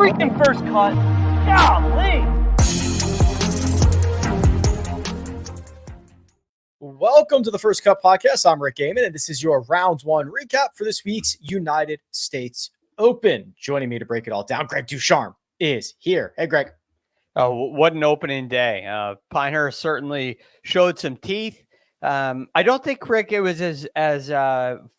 freaking first cut. Golly. Welcome to the First Cut Podcast. I'm Rick Gehman, and this is your round one recap for this week's United States Open. Joining me to break it all down, Greg DuCharme is here. Hey, Greg. Oh, what an opening day. Pinehurst certainly showed some teeth. I don't think, Rick, it was as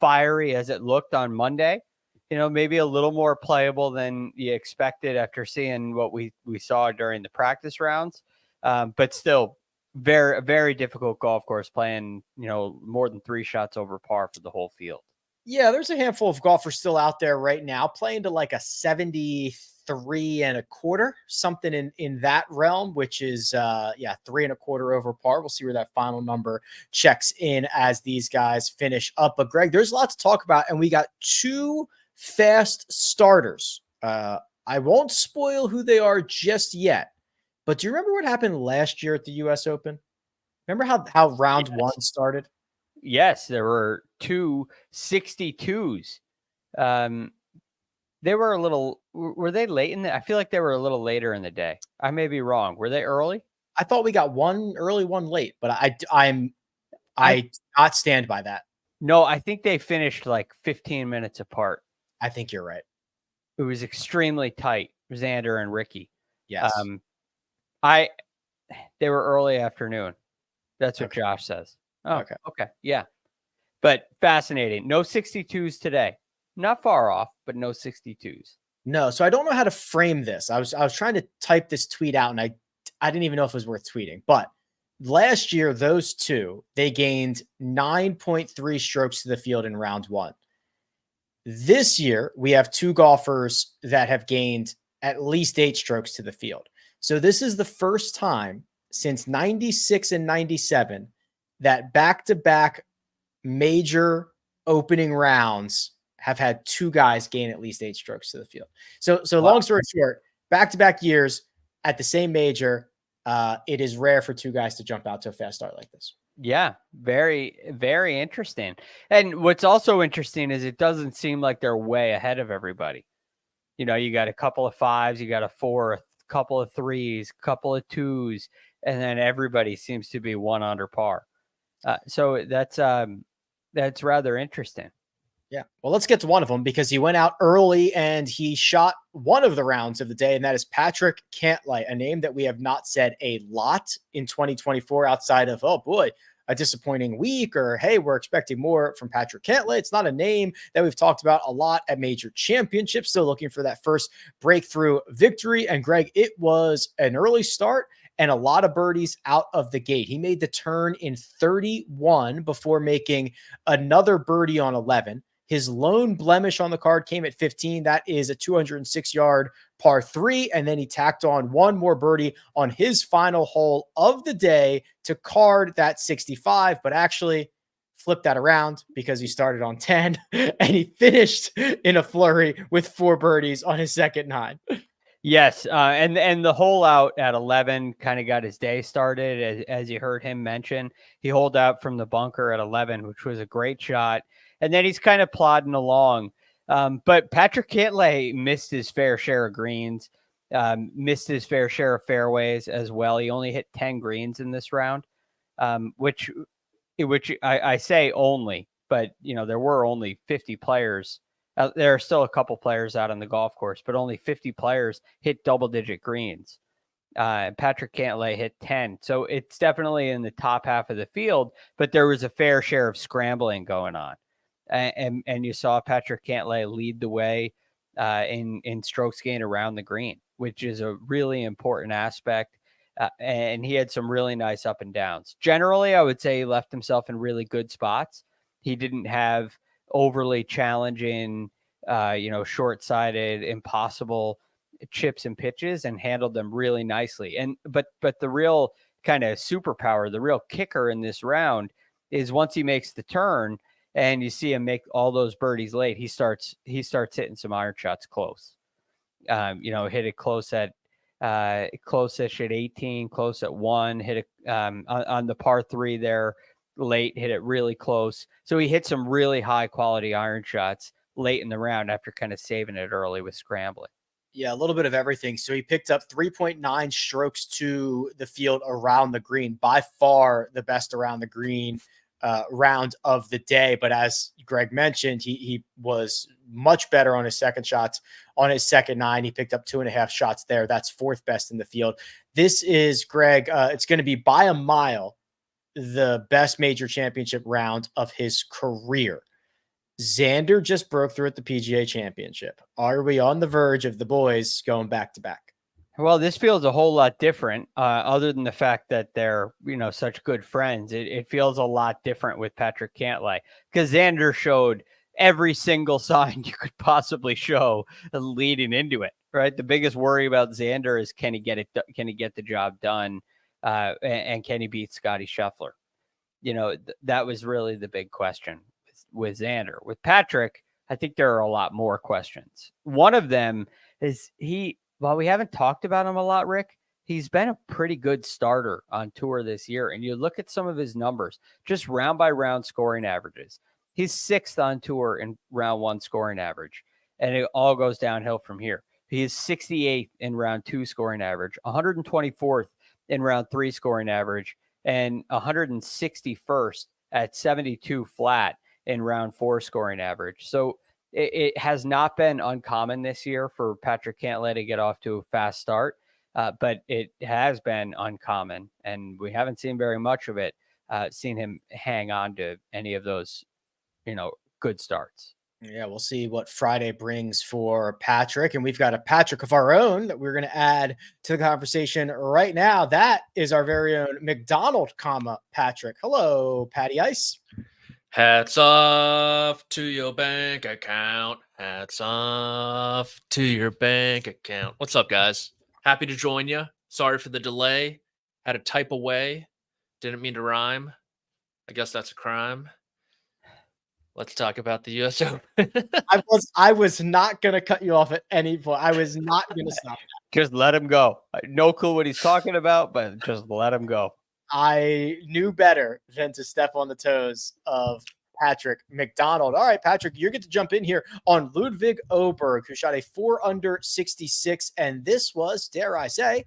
fiery as it looked on Monday. You know, maybe a little more playable than you expected after seeing what we saw during the practice rounds. But still, very, very difficult golf course playing, you know, more than 3 shots over par for the whole field. Yeah, there's a handful of golfers still out there right now playing to like a 73 1/4, something in that realm, which is 3 1/4 over par. We'll see where that final number checks in as these guys finish up. But Greg, there's a lot to talk about, and we got 2 fast starters. I won't spoil who they are just yet, but do you remember what happened last year at the US Open? Remember how round one started? Yes, there were 2 62s. They were were they late in I feel like they were a little later in the day. I may be wrong. Were they early? I thought we got one early, one late, but I not stand by that. No, I think they finished like 15 minutes apart. I think you're right. It was extremely tight, Xander and Ricky. Yes. They were early afternoon. That's what Josh says. Oh, okay. Yeah. But fascinating. No 62s today. Not far off, but no 62s. No. So I don't know how to frame this. I was trying to type this tweet out, and I didn't even know if it was worth tweeting. But last year, those 2, they gained 9.3 strokes to the field in round one. This year, we have 2 golfers that have gained at least 8 strokes to the field. So this is the first time since 96 and 97 that back-to-back major opening rounds have had 2 guys gain at least 8 strokes to the field. So long story short, back-to-back years at the same major, it is rare for 2 guys to jump out to a fast start like this. Yeah, very, very interesting. And what's also interesting is it doesn't seem like they're way ahead of everybody. You know, you got a couple of 5s, you got a 4, a couple of 3s, a couple of 2s, and then everybody seems to be 1 under par. So that's rather interesting. Yeah. Well, let's get to one of them because he went out early and he shot one of the rounds of the day, and that is Patrick Cantlay, a name that we have not said a lot in 2024 outside of, oh boy, a disappointing week, or hey, we're expecting more from Patrick Cantlay. It's not a name that we've talked about a lot at major championships. Still looking for that first breakthrough victory. And Greg, it was an early start and a lot of birdies out of the gate. He made the turn in 31 before making another birdie on 11. His lone blemish on the card came at 15. That is a 206-yard par 3. And then he tacked on one more birdie on his final hole of the day to card that 65, but actually flipped that around because he started on 10 and he finished in a flurry with 4 birdies on his second 9. Yes, and the hole out at 11 kind of got his day started, as you heard him mention. He holed out from the bunker at 11, which was a great shot. And then he's kind of plodding along. But Patrick Cantlay missed his fair share of greens, missed his fair share of fairways as well. He only hit 10 greens in this round, which I say only, but, you know, there were only 50 players. There are still a couple players out on the golf course, but only 50 players hit double-digit greens. Patrick Cantlay hit 10. So it's definitely in the top half of the field, but there was a fair share of scrambling going on. And you saw Patrick Cantlay lead the way in strokes gained around the green, which is a really important aspect. And he had some really nice up and downs. Generally, I would say he left himself in really good spots. He didn't have overly challenging, short-sighted, impossible chips and pitches, and handled them really nicely. But the real kind of superpower, the real kicker in this round is once he makes the turn and you see him make all those birdies late, he starts hitting some iron shots close. Hit it close at close-ish at 18, close at 1, hit it on the par 3 there late, hit it really close. So he hit some really high quality iron shots late in the round after kind of saving it early with scrambling. Yeah, a little bit of everything. So he picked up 3.9 strokes to the field around the green, by far the best around the green round of the day. But as Greg mentioned, he was much better on his second shots. On his second 9, he picked up 2.5 shots there. That's 4th best in the field. This is, Greg, it's going to be by a mile the best major championship round of his career. Xander just broke through at the PGA Championship. Are we on the verge of the boys going back to back? Well, this feels a whole lot different, other than the fact that they're, such good friends. It feels a lot different with Patrick Cantlay, because Xander showed every single sign you could possibly show leading into it, right? The biggest worry about Xander is can he get the job done, and can he beat Scotty Scheffler? That was really the big question with Xander. With Patrick, I think there are a lot more questions. One of them is while we haven't talked about him a lot, Rick, he's been a pretty good starter on tour this year. And you look at some of his numbers, just round by round scoring averages. He's 6th on tour in round 1 scoring average, and it all goes downhill from here. He is 68th in round 2 scoring average, 124th in round 3 scoring average, and 161st at 72 flat in round 4 scoring average. So it has not been uncommon this year for Patrick Cantlay to get off to a fast start, but it has been uncommon, and we haven't seen very much of it, seen him hang on to any of those, good starts. Yeah, we'll see what Friday brings for Patrick. And we've got a Patrick of our own that we're going to add to the conversation right now. That is our very own McDonald, Patrick. Hello, Patty Ice. Hats off to your bank account. Hats off to your bank account. What's up, guys? Happy to join you. Sorry for the delay. Had to type away. Didn't mean to rhyme. I guess that's a crime. Let's talk about the U.S. Open. I was not going to cut you off at any point. I was not going to stop that. Just let him go. No clue what he's talking about, but just let him go. I knew better than to step on the toes of Patrick McDonald. All right, Patrick, you get to jump in here on Ludvig Oberg, who shot a 4 under 66, and this was, dare I say,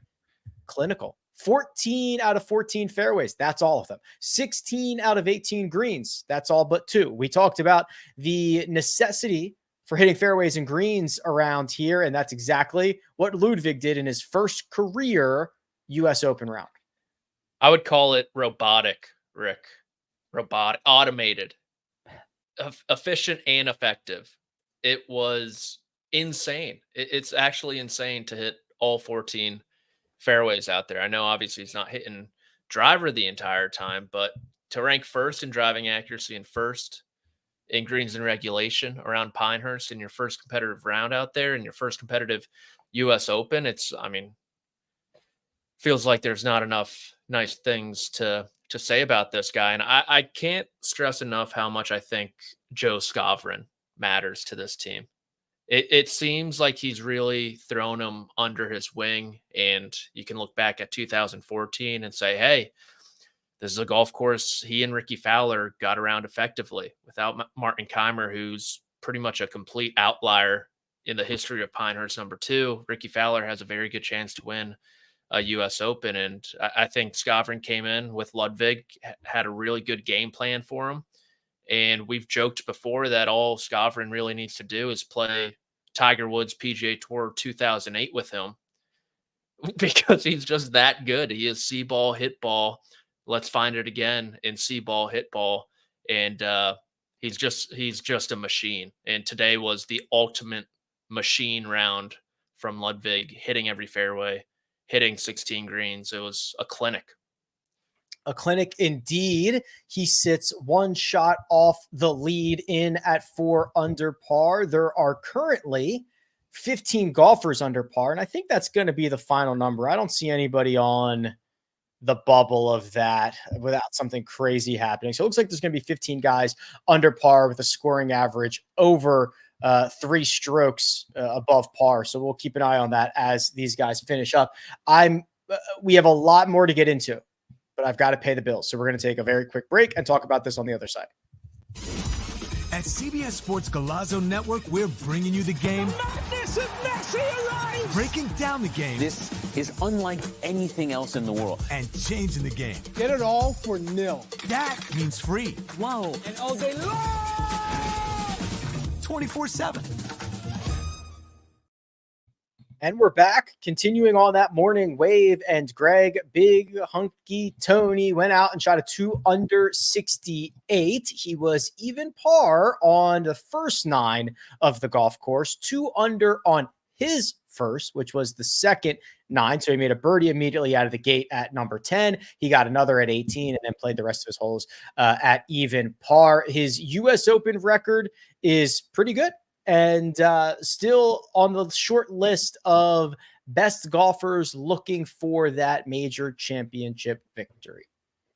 clinical. 14 out of 14 fairways. That's all of them. 16 out of 18 greens. That's all but 2. We talked about the necessity for hitting fairways and greens around here, and that's exactly what Ludvig did in his first career U.S. Open round. I would call it robotic, Rick. Robotic, automated, efficient, and effective. It was insane. It's actually insane to hit all 14 fairways out there. I know obviously he's not hitting driver the entire time, but to rank first in driving accuracy and first in greens and regulation around Pinehurst in your first competitive round out there in your first competitive U.S. Open, feels like there's not enough nice things to say about this guy. And I can't stress enough how much I think Joe Skavron matters to this team. It seems like he's really thrown him under his wing, and you can look back at 2014 and say, hey, this is a golf course he and Ricky Fowler got around effectively without Martin Keimer, who's pretty much a complete outlier in the history of Pinehurst number 2. Ricky Fowler has a very good chance to win a U.S. Open, and I think Skavron came in with Ludvig, had a really good game plan for him. And we've joked before that all Skavron really needs to do is play Tiger Woods PGA Tour 2008 with him, because he's just that good. He is see ball, hit ball. Let's find it again in see ball, hit ball. And he's just a machine. And today was the ultimate machine round from Ludvig, hitting every fairway, hitting 16 greens. It was a clinic. A clinic indeed. He sits 1 shot off the lead in at 4 under par. There are currently 15 golfers under par, and I think that's going to be the final number. I don't see anybody on the bubble of that without something crazy happening. So it looks like there's going to be 15 guys under par with a scoring average over 3 strokes above par. So we'll keep an eye on that as these guys finish up. We have a lot more to get into, but I've got to pay the bills. So we're going to take a very quick break and talk about this on the other side. At CBS Sports Golazo Network, we're bringing you the game. Madness of Messi arrives! Breaking down the game. This is unlike anything else in the world. And changing the game. Get it all for nil. That means free. Whoa. And all day long! 24/7. And we're back, continuing on that morning wave. And Greg, big hunky Tony, went out and shot a 2 under 68. He was even par on the first 9 of the golf course, 2 under on his first, which was the second 9. So he made a birdie immediately out of the gate at number 10. He got another at 18 and then played the rest of his holes at even par. His U.S. Open record is pretty good. And still on the short list of best golfers looking for that major championship victory.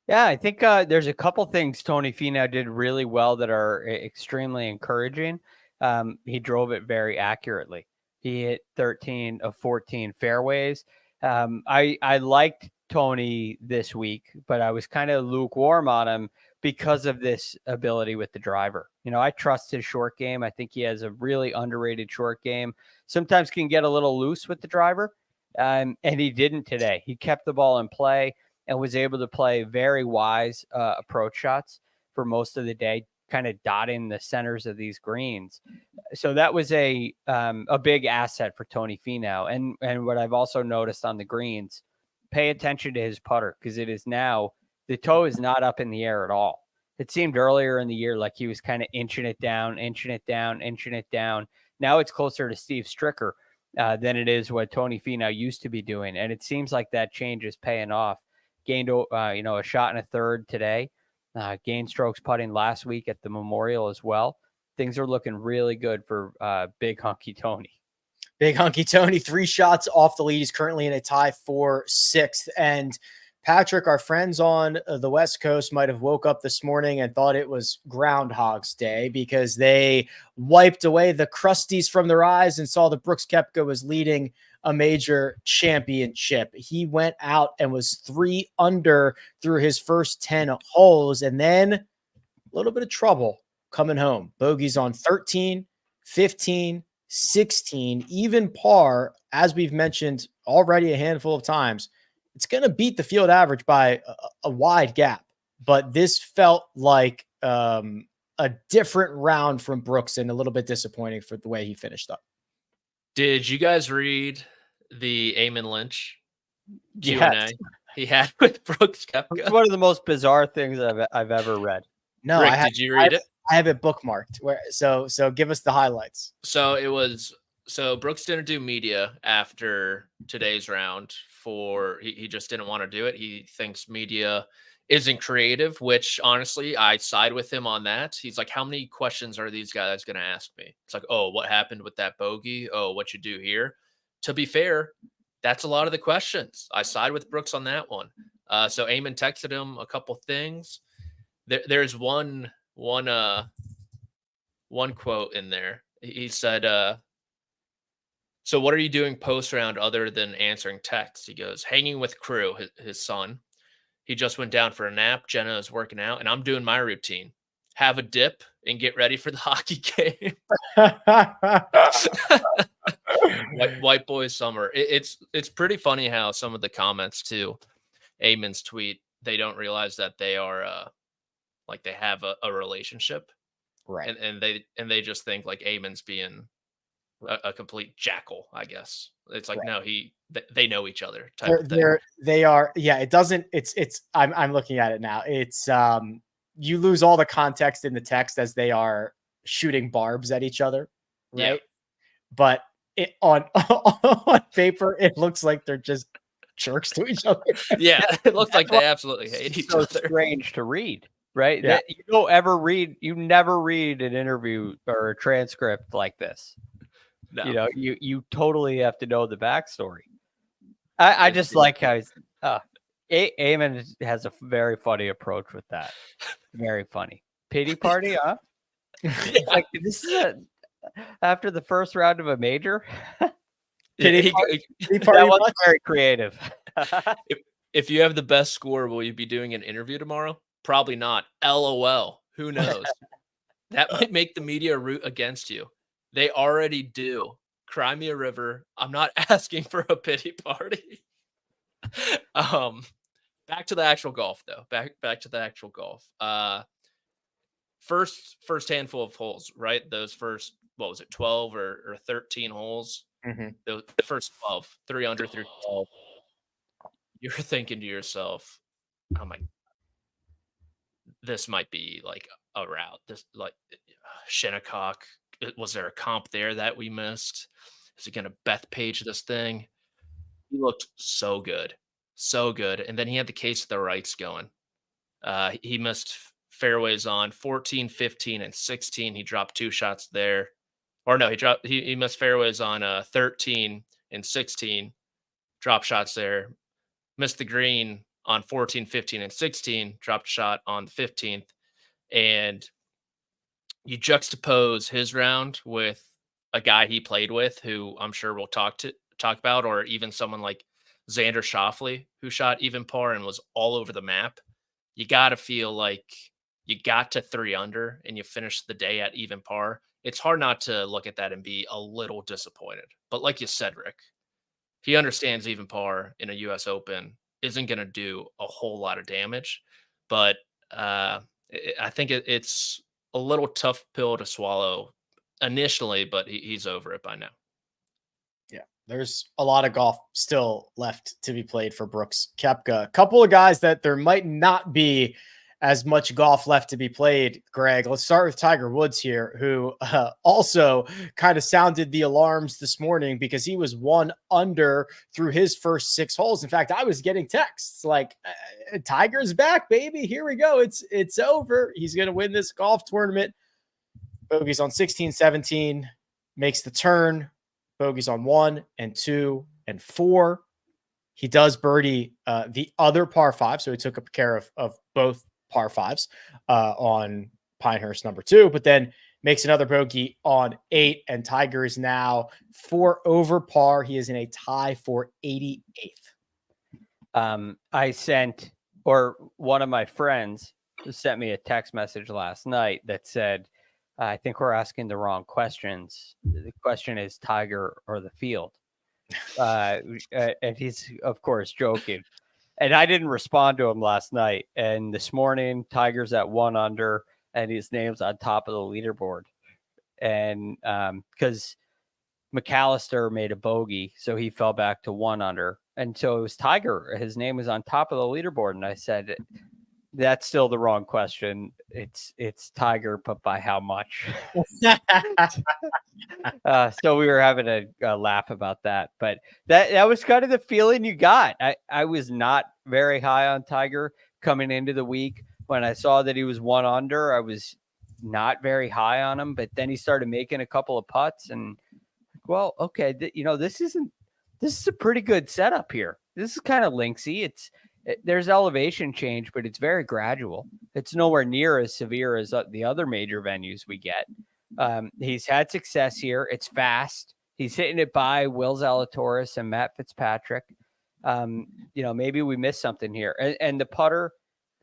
Yeah, I think there's a couple things Tony Finau did really well that are extremely encouraging. He drove it very accurately. He hit 13 of 14 fairways. I liked Tony this week, but I was kind of lukewarm on him because of this ability with the driver. You know, I trust his short game. I think he has a really underrated short game. Sometimes can get a little loose with the driver, and he didn't today. He kept the ball in play and was able to play very wise approach shots for most of the day, kind of dotting the centers of these greens. So that was a big asset for Tony Finau. And what I've also noticed on the greens, pay attention to his putter, because it is now, the toe is not up in the air at all. It seemed earlier in the year like he was kind of inching it down. Now it's closer to Steve Stricker than it is what Tony Finau used to be doing. And it seems like that change is paying off. Gained, a shot and a third today. Gained strokes putting last week at the Memorial as well. Things are looking really good for Big Hunky Tony. Big Hunky Tony, 3 shots off the lead. He's currently in a tie for 6th. And Patrick, our friends on the West Coast might have woke up this morning and thought it was Groundhog's Day because they wiped away the crusties from their eyes and saw that Brooks Koepka was leading a major championship. He went out and was 3 under through his first 10 holes, and then a little bit of trouble coming home. Bogeys on 13, 15, 16, even par, as we've mentioned already a handful of times. It's going to beat the field average by a wide gap, but this felt like a different round from Brooks and a little bit disappointing for the way he finished up. Did you guys read the Eamon Lynch Q&A Yes. he had with Brooks Koepka? It's one of the most bizarre things I've ever read. No, Rick, did you read it? I have it bookmarked. So give us the highlights. So Brooks didn't do media after today's round he just didn't want to do it. He thinks media isn't creative, which honestly, I side with him on that. He's like, how many questions are these guys going to ask me? It's like, oh, what happened with that bogey? Oh, what you do here? To be fair, that's a lot of the questions. I side with Brooks on that one. So Eamon texted him a couple things. There's one quote in there. He said, so what are you doing post round other than answering texts? He goes, hanging with crew, his son. He just went down for a nap. Jenna is working out, and I'm doing my routine. Have a dip and get ready for the hockey game. White boys summer. It's pretty funny how some of the comments to Eamon's tweet, they don't realize that they are like they have a relationship, Right. And they just think like Eamon's being a complete jackal, I guess. It's like, right. No, they know each other type of thing. They are. Yeah. It doesn't, I'm looking at it now. It's, you lose all the context in the text as they are shooting barbs at each other. Right. Yeah. But on paper, it looks like they're just jerks to each other. Yeah. It looks like they absolutely hate each other. Strange to read. Right. Yeah. You never read an interview or a transcript like this. No. You totally have to know the backstory. I just like how Eamon has a very funny approach with that. Very funny. Pity party, huh? Yeah. Like this is after the first round of a major. Pity party that was very creative. If you have the best score, will you be doing an interview tomorrow? Probably not. LOL. Who knows? That might make the media root against you. They already do. Cry me a river. I'm not asking for a pity party. Back to the actual golf though. Back to the actual golf. First handful of holes, right? Those first, what was it, 12 or 13 holes? The first 12, 3 under through 12. You're thinking to yourself, oh my, this might be like a route. This like Shinnecock. Was there a comp there that we missed? Is he going to Beth Page this thing? He looked so good. So good. And then he had the case of the rights going. He missed fairways on 14, 15, and 16. He dropped 2 shots there. Or no, he missed fairways on 13 and 16. Drop shots there. Missed the green on 14, 15, and 16. Dropped a shot on the 15th. And you juxtapose his round with a guy he played with who I'm sure we'll talk about, or even someone like Xander Schauffele, who shot even par and was all over the map. You got to feel like you got to 3 under and you finished the day at even par. It's hard not to look at that and be a little disappointed. But like you said, Rick, he understands even par in a U.S. Open isn't going to do a whole lot of damage. But I think it's a little tough pill to swallow initially, but he's over it by now. Yeah, there's a lot of golf still left to be played for Brooks Koepka. A couple of guys that there might not be as much golf left to be played, Greg. Let's start with Tiger Woods here, who also kind of sounded the alarms this morning because he was 1 under through his first 6 holes. In fact, I was getting texts like, Tiger's back, baby. Here we go. It's over. He's going to win this golf tournament. Bogeys on 16, 17, makes the turn. Bogeys on 1 and 2 and 4. He does birdie the other par 5, so he took up care of both par 5s on Pinehurst number 2, but then makes another bogey on 8, and Tiger is now 4 over par. He is in a tie for 88th. I sent, or one of my friends sent me a text message last night that said, I think we're asking the wrong questions. The question is Tiger or the field. And he's, of course, joking. And I didn't respond to him last night. And this morning, Tiger's at 1 under, and his name's on top of the leaderboard. And because McAllister made a bogey, so he fell back to 1 under. And so it was Tiger. His name was on top of the leaderboard. And I said, that's still the wrong question. It's Tiger, but by how much? So we were having a laugh about that, but that was kind of the feeling you got. I was not very high on Tiger coming into the week. When I saw that he was 1 under, I was not very high on him, but then he started making a couple of putts and, well, okay, this is a pretty good setup here. This is kind of linksy. There's elevation change, but it's very gradual. It's nowhere near as severe as the other major venues we get. He's had success here. It's fast. He's hitting it by Will Zalatoris and Matt Fitzpatrick. Maybe we missed something here. And the putter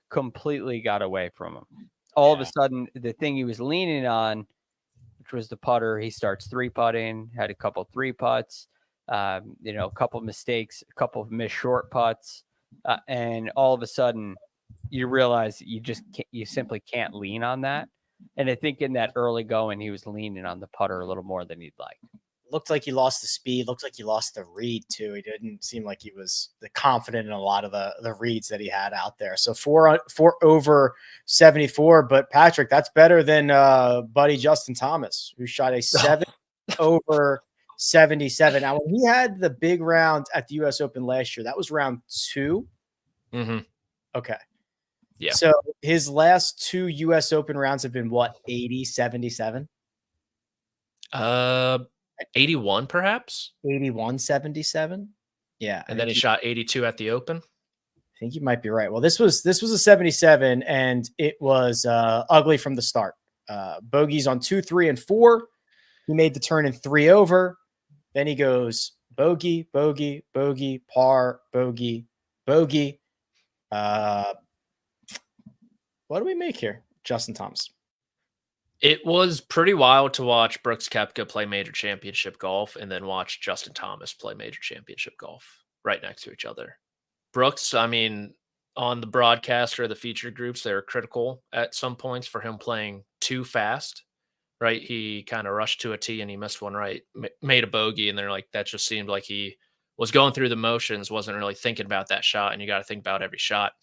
completely got away from him. All of a sudden, the thing he was leaning on, which was the putter, he starts 3-putting, had a couple 3 putts, a couple mistakes, a couple of missed short putts. And all of a sudden you realize you simply can't lean on that. And I think in that early going, he was leaning on the putter a little more than he'd like. Looked like he lost the speed. Looked like he lost the read too. He didn't seem like he was confident in a lot of the reads that he had out there. So 4 over 74, but Patrick, that's better than buddy Justin Thomas, who shot a 7 over 77. Now, when he had the big round at the U.S. Open last year, that was round 2. Mm-hmm. Okay. Yeah. So his last 2 U.S. Open rounds have been what, 80, 77? 81 perhaps? 81, 77? Yeah. And then he shot 82 at the Open. I think you might be right. Well, this was a 77, and it was ugly from the start. Bogeys on 2, 3, and 4. He made the turn in 3 over. Then he goes bogey, bogey, bogey, par, bogey, bogey. What do we make here, Justin Thomas? It was pretty wild to watch Brooks Koepka play major championship golf and then watch Justin Thomas play major championship golf right next to each other. Brooks, I mean, on the broadcast or the feature groups, they were critical at some points for him playing too fast, right? He kind of rushed to a tee and he missed one right, made a bogey, and they're like, that just seemed like he was going through the motions, wasn't really thinking about that shot, and you got to think about every shot.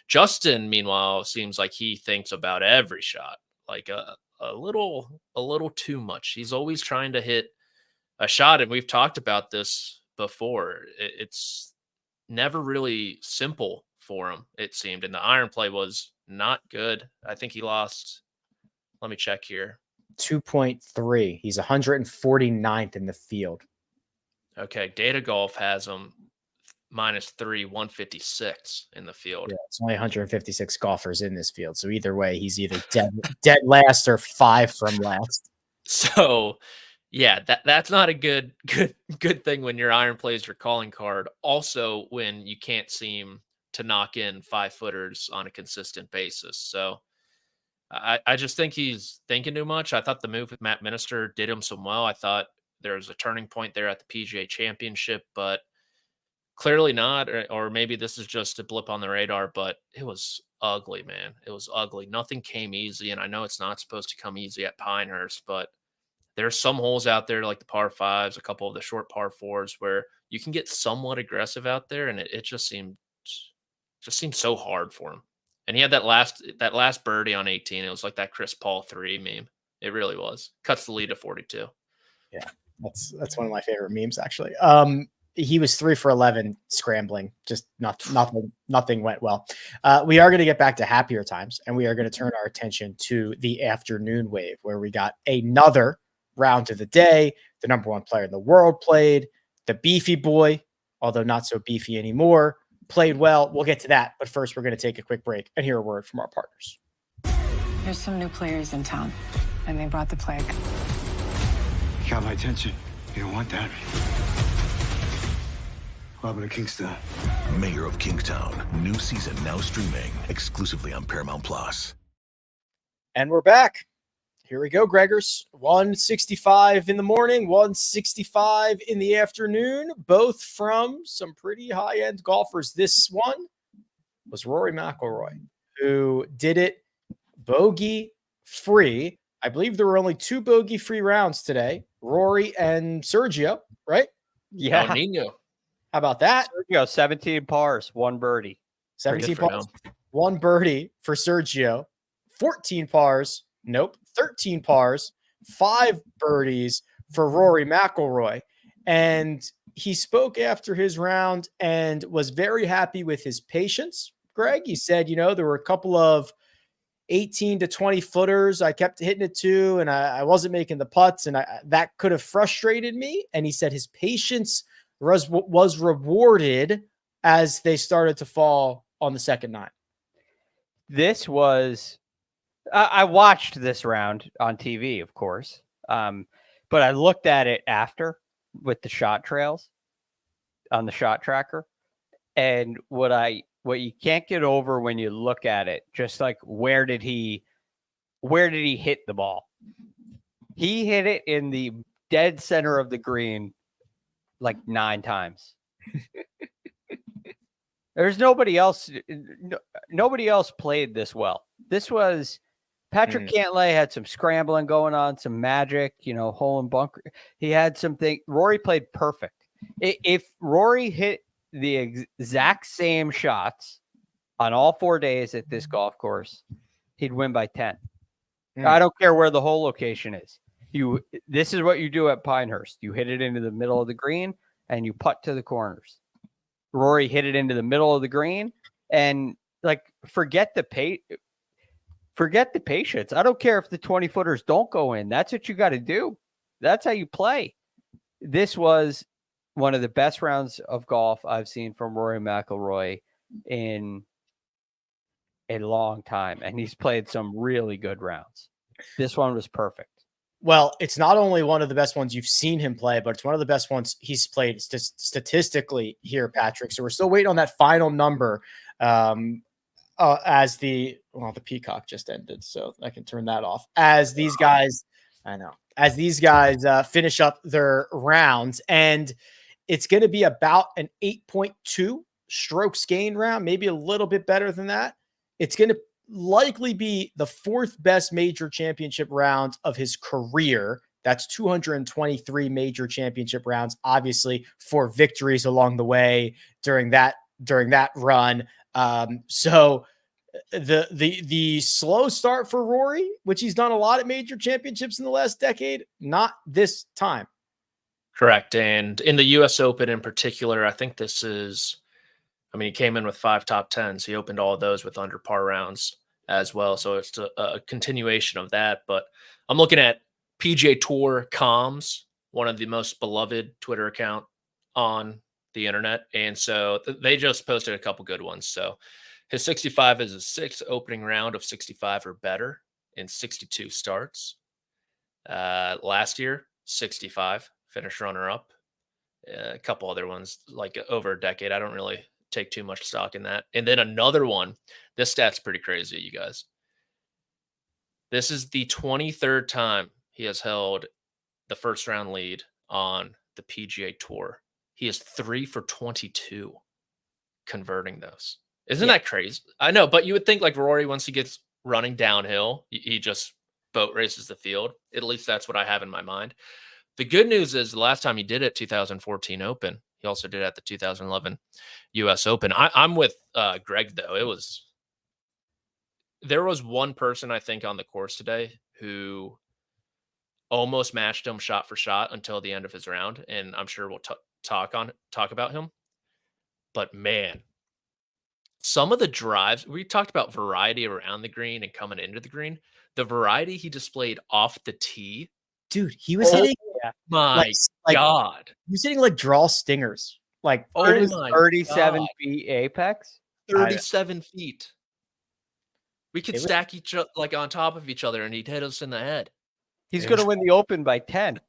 Justin, meanwhile, seems like he thinks about every shot, like a little too much. He's always trying to hit a shot, and we've talked about this before. It's never really simple for him, it seemed, and the iron play was not good. I think he lost, let me check here, 2.3. He's 149th in the field. Okay, Data Golf has him -3, 156 in the field. Yeah, it's only 156 golfers in this field, so either way, he's either dead last or 5 from last. So, yeah, that's not a good thing when your iron play is your calling card. Also, when you can't seem to knock in 5-footers on a consistent basis. So, I just think he's thinking too much. I thought the move with Matt Minister did him some well. I thought there was a turning point there at the PGA Championship, but clearly not, or maybe this is just a blip on the radar, but it was ugly, man. It was ugly. Nothing came easy, and I know it's not supposed to come easy at Pinehurst, but there's some holes out there like the par 5s, a couple of the short par 4s where you can get somewhat aggressive out there, and it just seemed so hard for him. And he had that last birdie on 18. It was like that Chris Paul 3 meme. It really was. Cuts the lead to 42. Yeah, that's one of my favorite memes, actually. He was 3 for 11 scrambling. Just nothing went well. We are going to get back to happier times, and we are going to turn our attention to the afternoon wave, where we got another round of the day. The number 1 player in the world played. The beefy boy, although not so beefy anymore, played well. We'll get to that, but first we're going to take a quick break and hear a word from our partners. There's some new players in town, and they brought the plague. You got my attention. You don't want that. What happened to Kingston? Mayor of Kingstown. New season now streaming exclusively on Paramount Plus. And we're back. Here we go, Gregors. 165 in the morning, 165 in the afternoon, both from some pretty high-end golfers. This one was Rory McIlroy, who did it bogey-free. I believe there were only 2 bogey-free rounds today, Rory and Sergio, right? Yeah. Nino. How about that? Sergio, 17 pars, 1 birdie. 17 pars, 1 birdie for Sergio, 14 pars, nope, 13 pars, 5 birdies for Rory McIlroy. And he spoke after his round and was very happy with his patience, Greg. He said, there were a couple of 18 to 20 footers I kept hitting it to, and I wasn't making the putts, and that could have frustrated me. And he said his patience was rewarded as they started to fall on the second 9. This was, I watched this round on TV, of course, but I looked at it after with the shot trails on the shot tracker, and what you can't get over when you look at it, just like where did he hit the ball? He hit it in the dead center of the green like 9 times. There's nobody else played this well. This was Patrick Cantlay had some scrambling going on, some magic, hole and bunker. He had something. Rory played perfect. If Rory hit the exact same shots on all 4 days at this golf course, he'd win by 10. I don't care where the hole location is. This is what you do at Pinehurst. You hit it into the middle of the green and you putt to the corners. Rory hit it into the middle of the green, and forget the patience. I don't care if the 20 footers don't go in. That's what you got to do. That's how you play. This was one of the best rounds of golf I've seen from Rory McIlroy in a long time, and he's played some really good rounds. This one was perfect. Well, it's not only one of the best ones you've seen him play, but it's one of the best ones he's played statistically here, Patrick. So we're still waiting on that final number as the Well, the Peacock just ended, so I can turn that off. As these guys finish up their rounds, and it's going to be about an 8.2 strokes gain round, maybe a little bit better than that. It's going to likely be the fourth best major championship round of his career. That's 223 major championship rounds, obviously, for victories along the way during that run. So the slow start for Rory, which he's done a lot of major championships in the last decade, not this time. Correct. And in the US Open in particular, I think this is, he came in with 5 top 10s. He opened all of those with under par rounds as well. So it's a continuation of that. But I'm looking at PGA Tour comms, one of the most beloved Twitter account on the internet. And so they just posted a couple good ones. So his 65 is a 6th opening round of 65 or better in 62 starts. Last year, 65, finished runner-up. A couple other ones, like over a decade. I don't really take too much stock in that. And then another one, this stat's pretty crazy, you guys. This is the 23rd time he has held the first round lead on the PGA Tour. He is 3 for 22 converting those. Isn't that crazy? I know, but you would think like Rory, once he gets running downhill, he just boat races the field. At least that's what I have in my mind. The good news is the last time he did it, 2014 Open. He also did it at the 2011 US Open. I'm with Greg, though. There was one person, I think, on the course today who almost matched him shot for shot until the end of his round. And I'm sure we'll talk about him. But man, some of the drives, we talked about variety around the green and coming into the green. The variety he displayed off the tee. Dude, he was hitting my God. He was hitting like draw stingers. Like it was 37 feet apex. 37 feet. We could stack each other like on top of each other and he'd hit us in the head. He's going to win the Open by 10.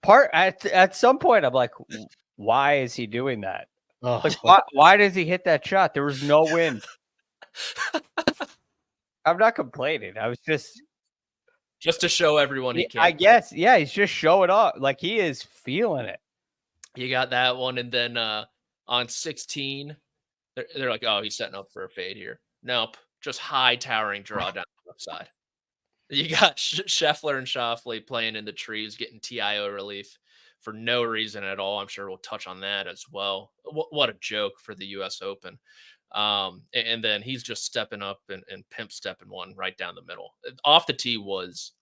At some point, I'm like, why is he doing that? Oh. Like, why does he hit that shot? There was no wind. I'm not complaining. I was just to show everyone he can. I guess, yeah, he's just showing off. Like, he is feeling it. You got that one, and then on 16, they're like, oh, he's setting up for a fade here. Nope, just high towering draw down the left side. You got Scheffler and Schauffele playing in the trees, getting TIO relief for no reason at all. I'm sure we'll touch on that as well. What a joke for the U.S. Open. And then he's just stepping up and pimp stepping one right down the middle. Off the tee was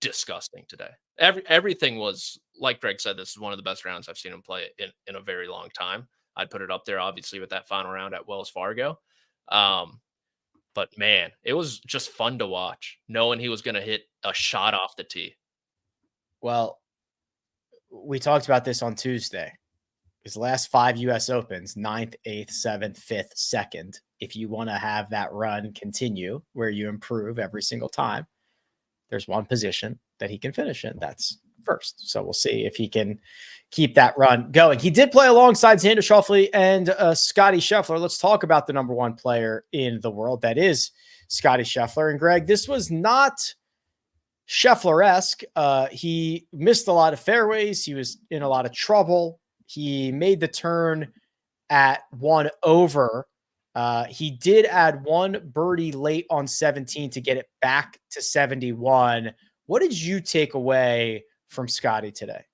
disgusting today. Everything was, like Greg said, this is one of the best rounds I've seen him play in a very long time. I'd put it up there, obviously, with that final round at Wells Fargo. But man, it was just fun to watch, knowing he was going to hit a shot off the tee. Well, we talked about this on Tuesday. His last 5 U.S. Opens, 9th, 8th, 7th, 5th, 2nd. If you want to have that run continue where you improve every single time, there's one position that he can finish in. That's first. So we'll see if he can keep that run going. He did play alongside Xander Schauffele and Scotty Scheffler. Let's talk about the number one player in the world. That is Scotty Scheffler. And Greg, this was not Scheffler-esque. He missed a lot of fairways. He was in a lot of trouble. He made the turn at 1 over. He did add one birdie late on 17 to get it back to 71. What did you take away from Scotty today?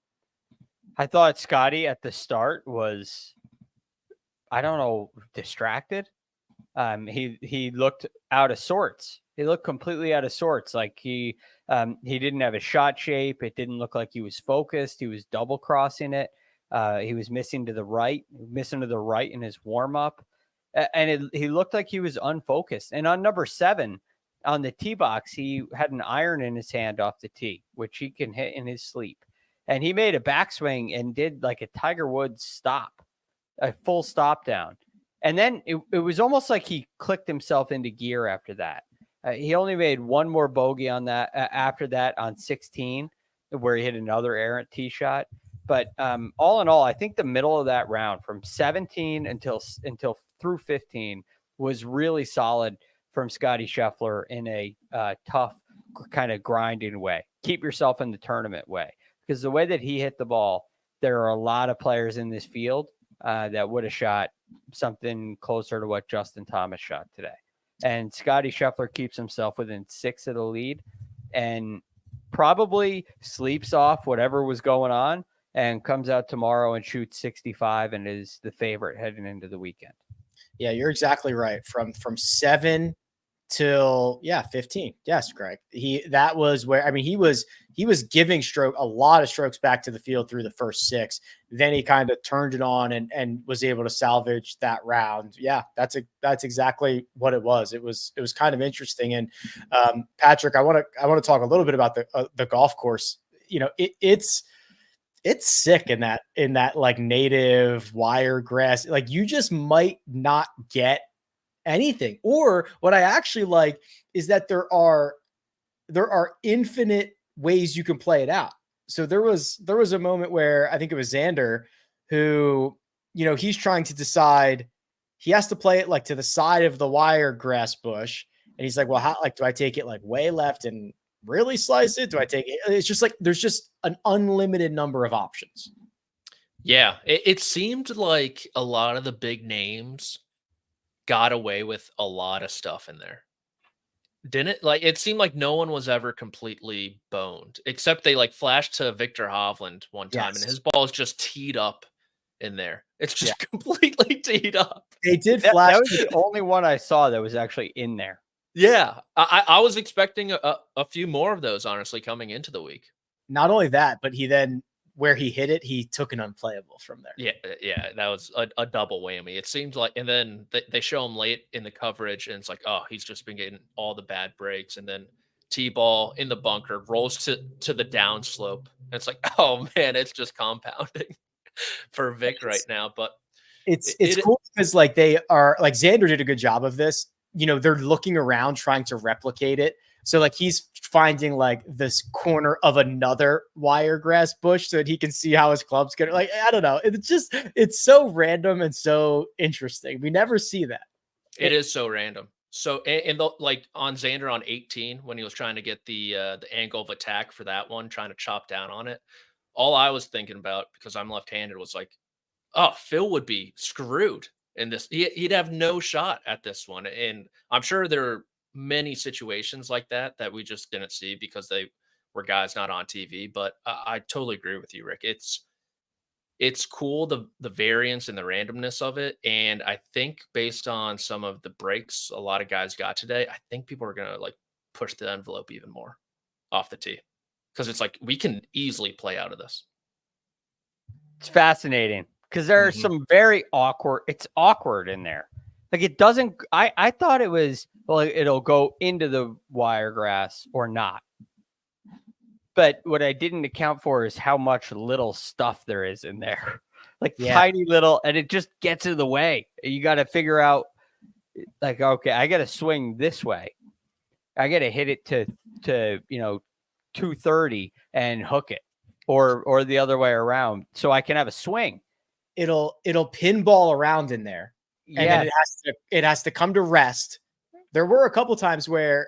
I thought Scotty at the start was, I don't know, distracted. He looked out of sorts. He looked completely out of sorts. Like he didn't have a shot shape. It didn't look like he was focused. He was double crossing it. He was missing to the right in his warm up. And he looked like he was unfocused. And on number 7 on the tee box, he had an iron in his hand off the tee, which he can hit in his sleep. And he made a backswing and did like a Tiger Woods stop, a full stop down. And then it was almost like he clicked himself into gear after that. He only made one more bogey on that after that on 16, where he hit another errant tee shot. But all in all, I think the middle of that round from 17 until through 15 was really solid from Scotty Scheffler in a tough kind of grinding way. Keep yourself in the tournament way. Because the way that he hit the ball, there are a lot of players in this field that would have shot something closer to what Justin Thomas shot today. And Scotty Scheffler keeps himself within 6 of the lead and probably sleeps off whatever was going on and comes out tomorrow and shoots 65 and is the favorite heading into the weekend. Yeah, you're exactly right. From 7 till 15. Yes, Greg. That was where, I mean, he was giving a lot of strokes back to the field through the first 6. Then he kind of turned it on and was able to salvage that round. Yeah, that's exactly what it was. It was kind of interesting. And Patrick, I want to talk a little bit about the golf course. You know, it's sick in that like native wire grass. Like you just might not get anything. Or what I actually like is that there are infinite ways you can play it out. So there was a moment where I think it was Xander who, you know, he's trying to decide he has to play it like to the side of the wire grass bush. And he's like, well, how, like, do I take it like way left and really slice it? Do I take it? It's just like, there's just an unlimited number of options. Yeah. It seemed like a lot of the big names got away with a lot of stuff in there. Didn't it? Like, it seemed like no one was ever completely boned, except they like flashed to Victor Hovland one time, Yes. and his ball is just teed up in there. It's just completely teed up. They did flash. That was the only one I saw that was actually in there. Yeah. I was expecting a few more of those, honestly, coming into the week. Not only that, but he then, where he hit it, he took an unplayable from there. Yeah, that was a double whammy. It seems like, and then they show him late in the coverage, and it's like, oh, he's just been getting all the bad breaks, and then T-ball in the bunker rolls to the downslope, and it's like, oh man, it's just compounding for Vic right now. But it's cool because like they are like Xander did a good job of this. You know, they're looking around trying to replicate it. So like he's finding like this corner of another wiregrass bush so that he can see how his club's going. Like, I don't know. It's so random and so interesting. We never see that. It is so random. So, and like on Xander on 18, when he was trying to get the angle of attack for that one, trying to chop down on it, all I was thinking about, because I'm left-handed, was like, oh, Phil would be screwed in this. He'd have no shot at this one. And I'm sure there are many situations like that we just didn't see because they were guys not on TV. But I totally agree with you, Rick. It's cool, the variance and the randomness of it. And I think based on some of the breaks a lot of guys got today, I think people are going to like push the envelope even more off the tee, because it's like we can easily play out of this. It's fascinating because there are some very awkward. It's awkward in there. Like it doesn't. I thought it was, well, it'll go into the wiregrass or not. But what I didn't account for is how much little stuff there is in there. Like tiny little, and it just gets in the way. You got to figure out, like, okay, I got to swing this way. I got to hit it to 230 and hook it, or the other way around, so I can have a swing. It'll pinball around in there. And then it has to come to rest. There were a couple times where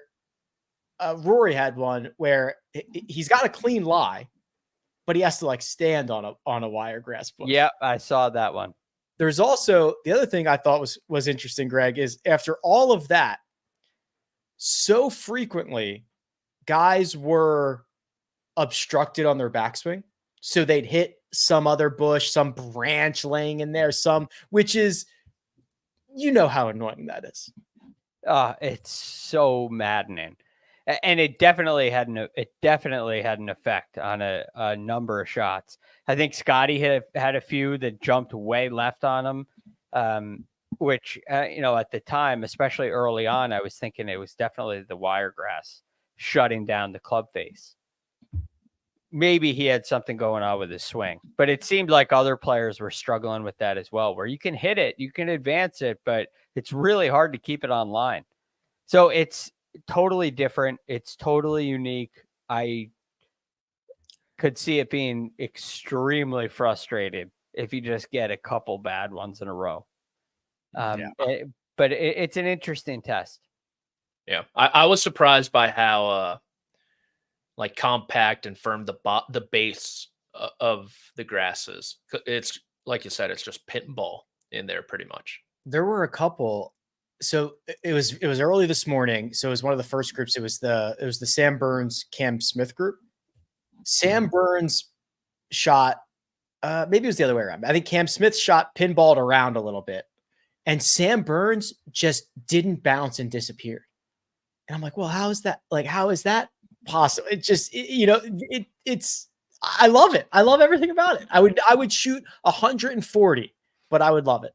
Rory had one where he's got a clean lie, but he has to like stand on a wiregrass bush. Yeah, I saw that one. There's also the other thing I thought was interesting, Greg, is after all of that, so frequently guys were obstructed on their backswing. So they'd hit some other bush, some branch laying in there, which is, you know how annoying that is. It's so maddening. And it definitely had an effect on a number of shots. I think Scotty had a few that jumped way left on him, which, at the time, especially early on, I was thinking it was definitely the wiregrass shutting down the club face. Maybe he had something going on with his swing, but it seemed like other players were struggling with that as well, where you can hit it, you can advance it, but it's really hard to keep it online. So it's totally different. It's totally unique. I could see it being extremely frustrated if you just get a couple bad ones in a row. but it's an interesting test. Yeah, I was surprised by how like compact and firm the base of the grass is. It's like you said, it's just pit and ball in there pretty much. There were a couple. So it was early this morning. So it was one of the first groups. It was the Sam Burns, Cam Smith group. Sam Burns shot, maybe it was the other way around. I think Cam Smith shot pinballed around a little bit, and Sam Burns just didn't bounce and disappeared. And I'm like, well, how is that? Like, how is that possible? It just, it's, I love it. I love everything about it. I would shoot 140, but I would love it.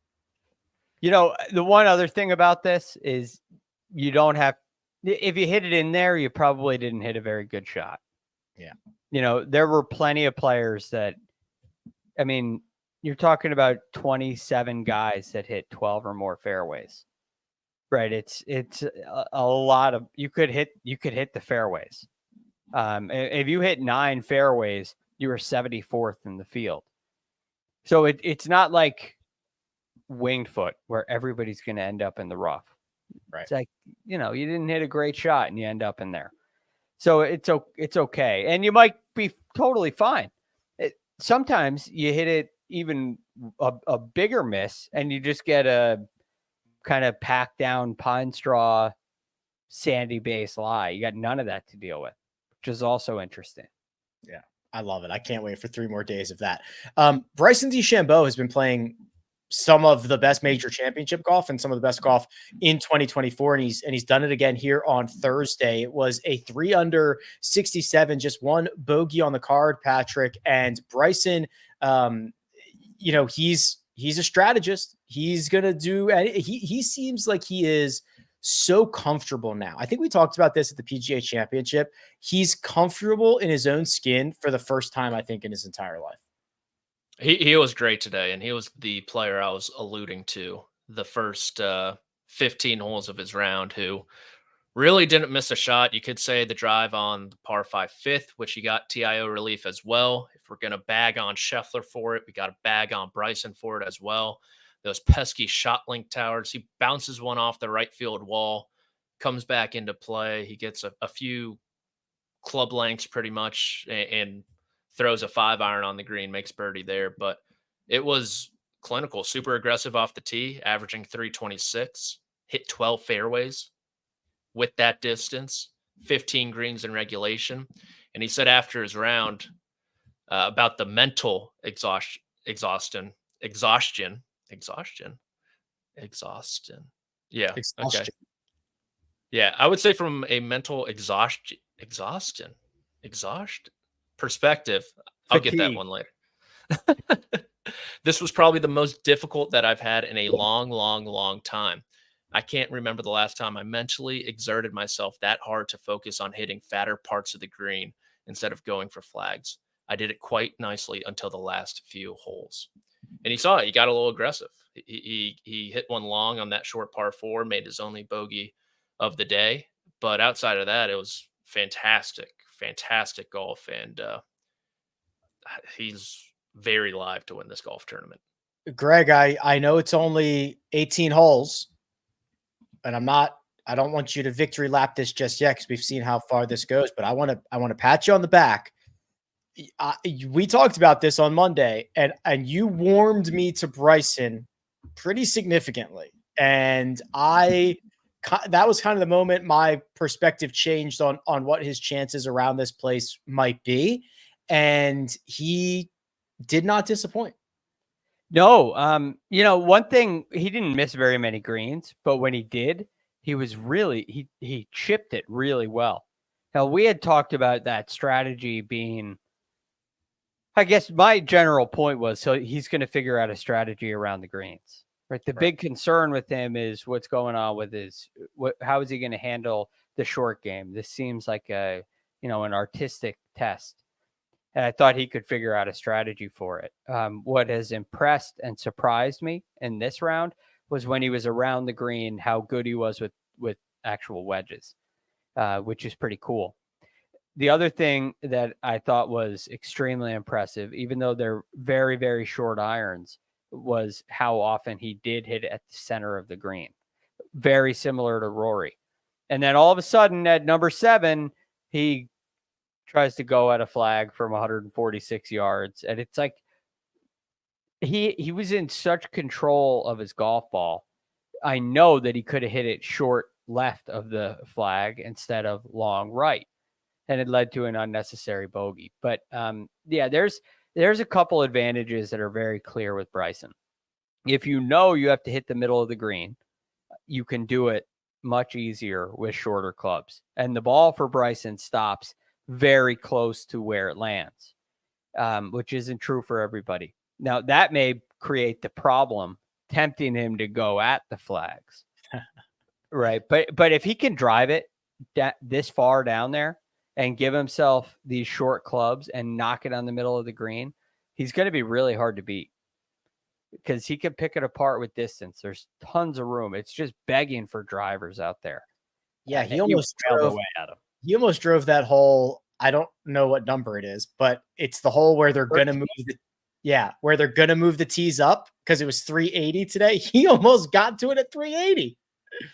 The one other thing about this is you don't have, if you hit it in there, you probably didn't hit a very good shot. Yeah. There were plenty of players that, I mean, you're talking about 27 guys that hit 12 or more fairways, right? It's a lot of, you could hit the fairways. If you hit 9 fairways, you were 74th in the field. So it's not like winged foot where everybody's going to end up in the rough. Right. It's like, you didn't hit a great shot and you end up in there. So it's okay. And you might be totally fine. Sometimes you hit it even a bigger miss and you just get a kind of packed down pine straw, sandy base lie. You got none of that to deal with, which is also interesting. Yeah. I love it. I can't wait for 3 more days of that. Bryson DeChambeau has been playing some of the best major championship golf and some of the best golf in 2024. And he's done it again here on Thursday. It was a 3 under 67, just 1 bogey on the card, Patrick. And Bryson, he's a strategist. He's going to do, he seems like he is so comfortable now. I think we talked about this at the PGA Championship. He's comfortable in his own skin for the first time, I think, in his entire life. He was great today, and he was the player I was alluding to the first 15 holes of his round, who really didn't miss a shot. You could say the drive on the par 5 fifth, which he got TIO relief as well. If we're going to bag on Scheffler for it, we got to bag on Bryson for it as well. Those pesky shot link towers. He bounces one off the right field wall, comes back into play. He gets a few club lengths pretty much and throws a 5-iron on the green, makes birdie there. But it was clinical, super aggressive off the tee, averaging 326, hit 12 fairways with that distance, 15 greens in regulation. And he said after his round about the mental exhaustion. Yeah. Okay. Yeah. I would say from a mental exhaustion perspective, I'll get that one later. This was probably the most difficult that I've had in a long time. I can't remember the last time I mentally exerted myself that hard to focus on hitting fatter parts of the green instead of going for flags. I did it quite nicely until the last few holes. And he saw it. He got a little aggressive. He hit one long on that short par 4, made his only bogey of the day. But outside of that, it was fantastic golf. And he's very live to win this golf tournament. Greg, I know it's only 18 holes, and I don't want you to victory lap this just yet because we've seen how far this goes, but I want to pat you on the back. We talked about this on Monday, and you warmed me to Bryson pretty significantly. And that was kind of the moment my perspective changed on what his chances around this place might be. And he did not disappoint. No. One thing, he didn't miss very many greens, but when he did, he was really, he chipped it really well. Now, we had talked about that strategy being, I guess my general point was, so he's going to figure out a strategy around the greens, right? The big concern with him is what's going on with how is he going to handle the short game? This seems like an artistic test. And I thought he could figure out a strategy for it. What has impressed and surprised me in this round was when he was around the green, how good he was with actual wedges, which is pretty cool. The other thing that I thought was extremely impressive, even though they're very, very short irons, was how often he did hit at the center of the green. very similar to Rory. And then all of a sudden at number 7, he tries to go at a flag from 146 yards. And it's like he was in such control of his golf ball. I know that he could have hit it short left of the flag instead of long right. And it led to an unnecessary bogey. But yeah, there's a couple advantages that are very clear with Bryson. If you know you have to hit the middle of the green, you can do it much easier with shorter clubs. And the ball for Bryson stops very close to where it lands, which isn't true for everybody. Now, that may create the problem, tempting him to go at the flags. Right. But if he can drive it this far down there and give himself these short clubs and knock it on the middle of the green, he's going to be really hard to beat. Because he can pick it apart with distance. There's tons of room. It's just begging for drivers out there. Yeah, he almost drove away at him. He almost drove that hole. I don't know what number it is, but it's the hole where they're going to move where they're going to move the tees up because it was 380 today. He almost got to it at 380.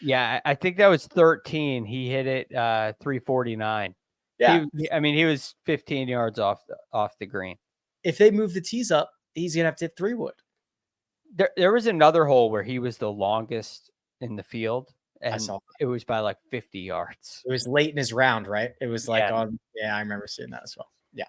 Yeah, I think that was 13. He hit it 349. Yeah. He was 15 yards off the green. If they move the tees up, he's going to have to hit 3-wood. There was another hole where he was the longest in the field, and it was by like 50 yards. It was late in his round, right? It was like I remember seeing that as well. Yeah.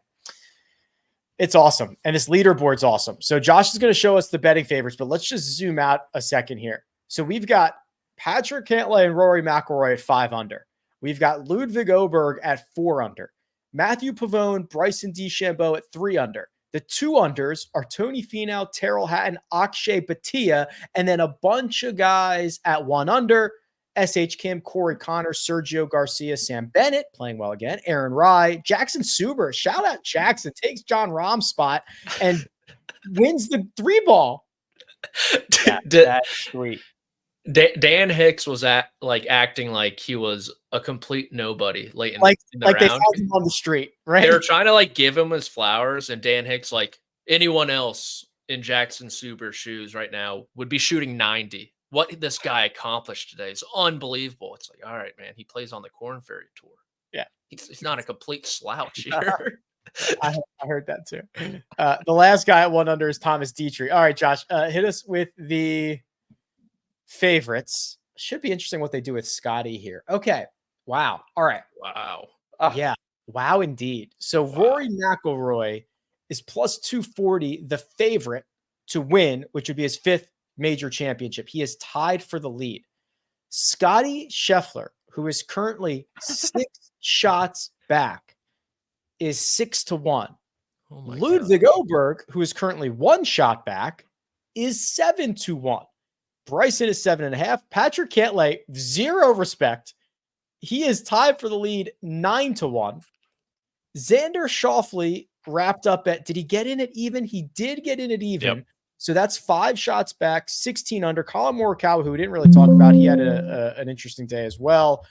It's awesome. And this leaderboard's awesome. So Josh is going to show us the betting favorites, but let's just zoom out a second here. So we've got Patrick Cantlay and Rory McIlroy at 5 under. We've got Ludvig Oberg at 4 under. Matthew Pavone, Bryson DeChambeau at 3 under. The 2 unders are Tony Finau, Terrell Hatton, Akshay Bhatia, and then a bunch of guys at 1 under. S.H. Kim, Corey Connor, Sergio Garcia, Sam Bennett, playing well again, Aaron Rai, Jackson Suber, shout out Jackson, takes John Rahm's spot and wins the 3-ball. That's sweet. Dan Hicks was acting like he was a complete nobody late in the round. They found him on the street, right? They were trying to give him his flowers, and Dan Hicks, like anyone else in Jackson Suber's shoes right now, would be shooting 90. What this guy accomplished today is unbelievable. It's like, all right, man, he plays on the Corn Ferry Tour. Yeah, he's not a complete slouch here. I heard that too. The last guy at 1 under is Thomas Dietrich. All right, Josh, hit us with the favorites. Should be interesting what they do with Scotty here. Okay. Wow. All right. Wow. Yeah. Wow, indeed. So Rory McIlroy is plus 240, the favorite to win, which would be his 5th major championship. He is tied for the lead. Scotty Scheffler, who is currently 6 shots back, is 6-1. Oh my Ludvig God. Oberg, who is currently 1 shot back, is 7-1. Bryson is 7.5. Patrick Cantlay, 0 respect. He is tied for the lead 9-1. Xander Schauffele wrapped up at, did he get in at even? He did get in at even. Yep. So that's 5 shots back, 16 under. Colin Morikawa, who we didn't really talk about, he had an interesting day as well.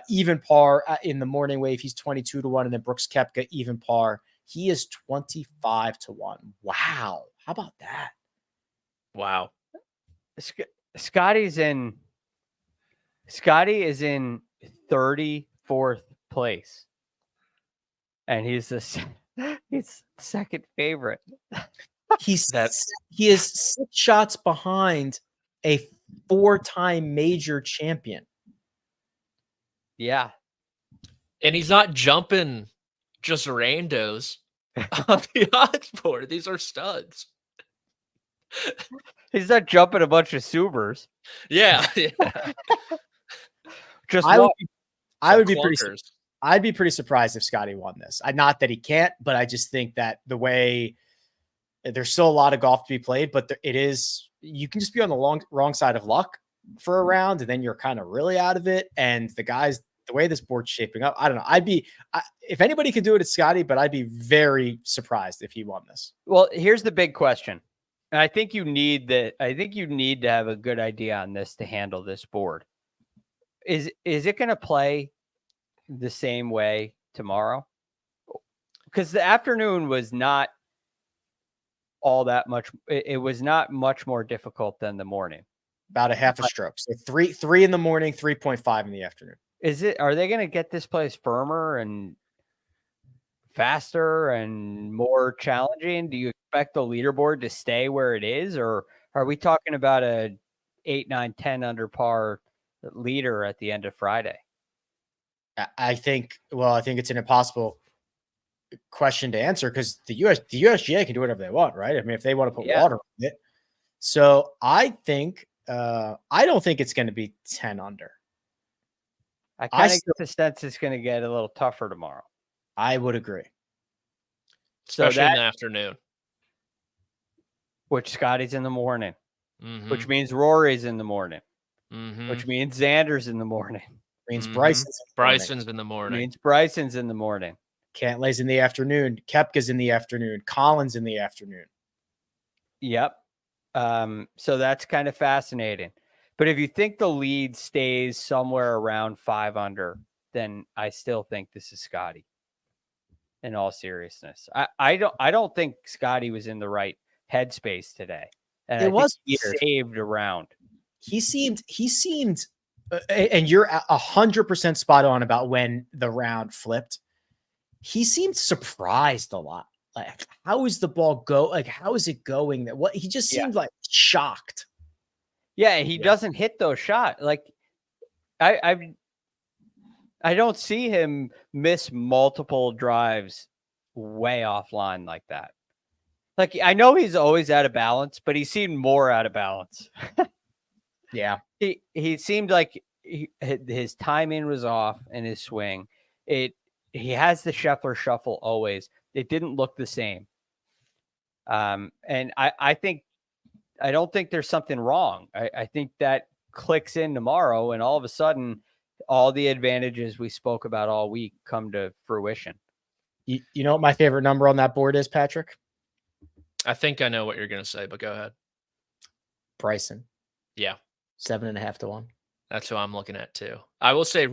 Even par in the morning wave, he's 22-1. And then Brooks Koepka, even par. He is 25-1. Wow. How about that? Wow. Scotty is in 34th place, and he's the second favorite. He is 6 shots behind a 4-time major champion. Yeah, and he's not jumping just randos on the odds board. These are studs. He's not jumping a bunch of Subers. Yeah. Just I'd be pretty surprised if Scotty won this. Not that he can't, but I just think that the way there's still a lot of golf to be played, but you can just be on the wrong side of luck for a round, and then you're kind of really out of it. And the way this board's shaping up, I don't know. If anybody could do it, it's Scotty, but I'd be very surprised if he won this. Well, here's the big question. And I think you need to have a good idea on this to handle this board. Is it going to play the same way tomorrow? Because the afternoon was not all that much. It was not much more difficult than the morning. about a half a stroke. So 3 in the morning, 3.5 in the afternoon. Are they going to get this place firmer and faster and more challenging? Do you expect the leaderboard to stay where it is, or are we talking about a 8, 9, 10 under par leader at the end of Friday? I think it's an impossible question to answer because the USGA can do whatever they want, right? I mean, if they want to put water on it. So I think I don't think it's going to be 10 under. I kind of get the sense it's going to get a little tougher tomorrow. I would agree. Especially in the afternoon. Which Scotty's in the morning. Mm-hmm. Which means Rory's in the morning. Mm-hmm. Which means Xander's in the morning. Means Mm-hmm. Bryson's in the morning. Means Bryson's in the morning. Cantlay's in the afternoon. Koepka's in the afternoon. Collins in the afternoon. Yep. So that's kind of fascinating. But if you think the lead stays somewhere around 5 under, then I still think this is Scotty. In all seriousness, I don't think Scotty was in the right headspace today. And it was he saved a round. He seemed, and you're 100% spot on about when the round flipped. He seemed surprised a lot. Like, how is the ball go? Like, how is it going? That he just seemed like shocked. Yeah, he doesn't hit those shots. Like, I don't see him miss multiple drives way offline like that. Like, I know he's always out of balance, but he seemed more out of balance. Yeah. He seemed like his timing was off in his swing. He has the Scheffler shuffle always. It didn't look the same. And I don't think there's something wrong. I think that clicks in tomorrow, and all of a sudden, all the advantages we spoke about all week come to fruition. You know what my favorite number on that board is, Patrick? I think I know what you're going to say, but go ahead. Bryson. Yeah. 7.5 to 1. That's who I'm looking at too. I will say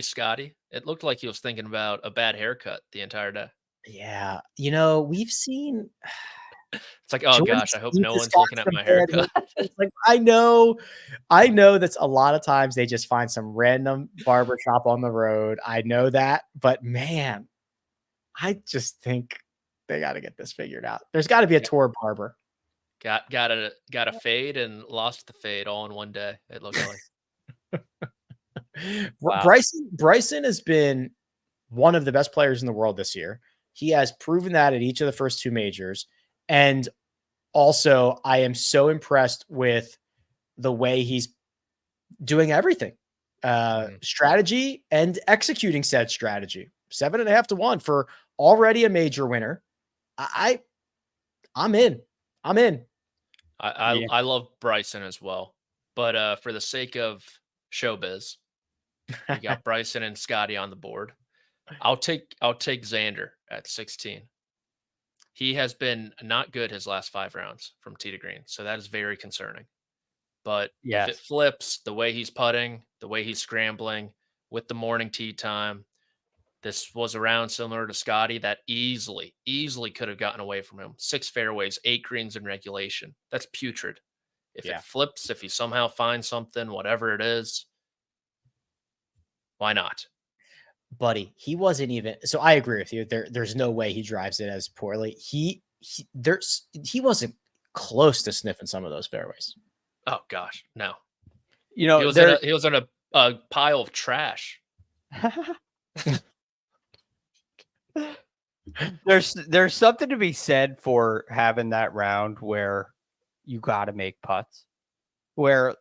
Scotty. It looked like he was thinking about a bad haircut the entire day. Yeah. We've seen... It's like, oh Jordan gosh, I hope Spieth no has one's got looking at some my bad haircut. It's like, I know that's a lot of times they just find some random barbershop on the road. I know that, but man, I just think they got to get this figured out. There's got to be a tour barber. Got a fade and lost the fade all in one day. It looked like. Wow. Bryson has been one of the best players in the world this year. He has proven that at each of the first 2 majors. And also, I am so impressed with the way he's doing everything, strategy and executing said strategy. 7.5 to 1 for already a major winner. I'm in. I love Bryson as well, but for the sake of showbiz, we got Bryson and Scotty on the board. I'll take Xander at 16. He has been not good his last 5 rounds from tee to green, so that is very concerning. But if it flips, the way he's putting, the way he's scrambling with the morning tee time, this was a round similar to Scotty that easily could have gotten away from him. 6 fairways, 8 greens in regulation. That's putrid. If it flips, if he somehow finds something, whatever it is, why not? Buddy, he wasn't even. So I agree with you. There's no way he drives it as poorly. He wasn't close to sniffing some of those fairways. Oh gosh, no. He was in a pile of trash. There's something to be said for having that round where you got to make putts, where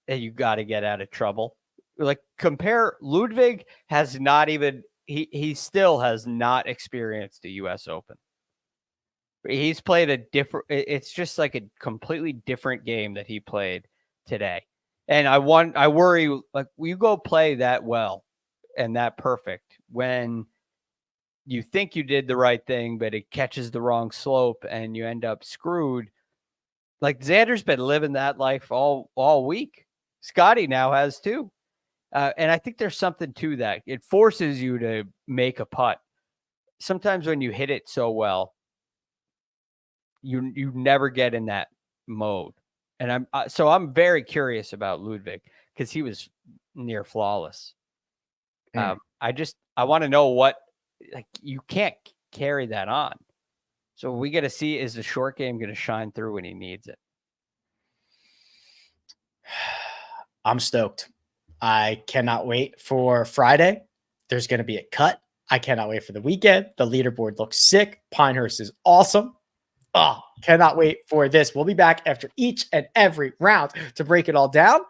you got to get out of trouble. Like, compare Ludvig has not even he still has not experienced a US Open. He's played a different, it's just like a completely different game that he played today. And I worry, like, you go play that well and that perfect when you think you did the right thing, but it catches the wrong slope and you end up screwed. Like, Xander's been living that life all week. Scotty now has too. And I think there's something to that. It forces you to make a putt. Sometimes when you hit it so well, you never get in that mode. And I'm very curious about Ludvig because he was near flawless. I want to know what, like, you can't carry that on. So we got to see, is the short game going to shine through when he needs it? I'm stoked. I cannot wait for Friday. There's going to be a cut. I cannot wait for the weekend. The leaderboard looks sick. Pinehurst is awesome. Oh, cannot wait for this. We'll be back after each and every round to break it all down.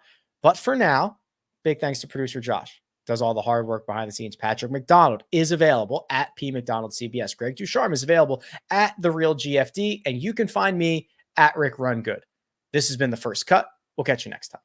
But for now, big thanks to producer Josh. Does all the hard work behind the scenes. Patrick McDonald is available at P McDonald CBS. Greg DuCharme is available at The Real GFD. And you can find me at Rick Run Good. This has been The First Cut. We'll catch you next time.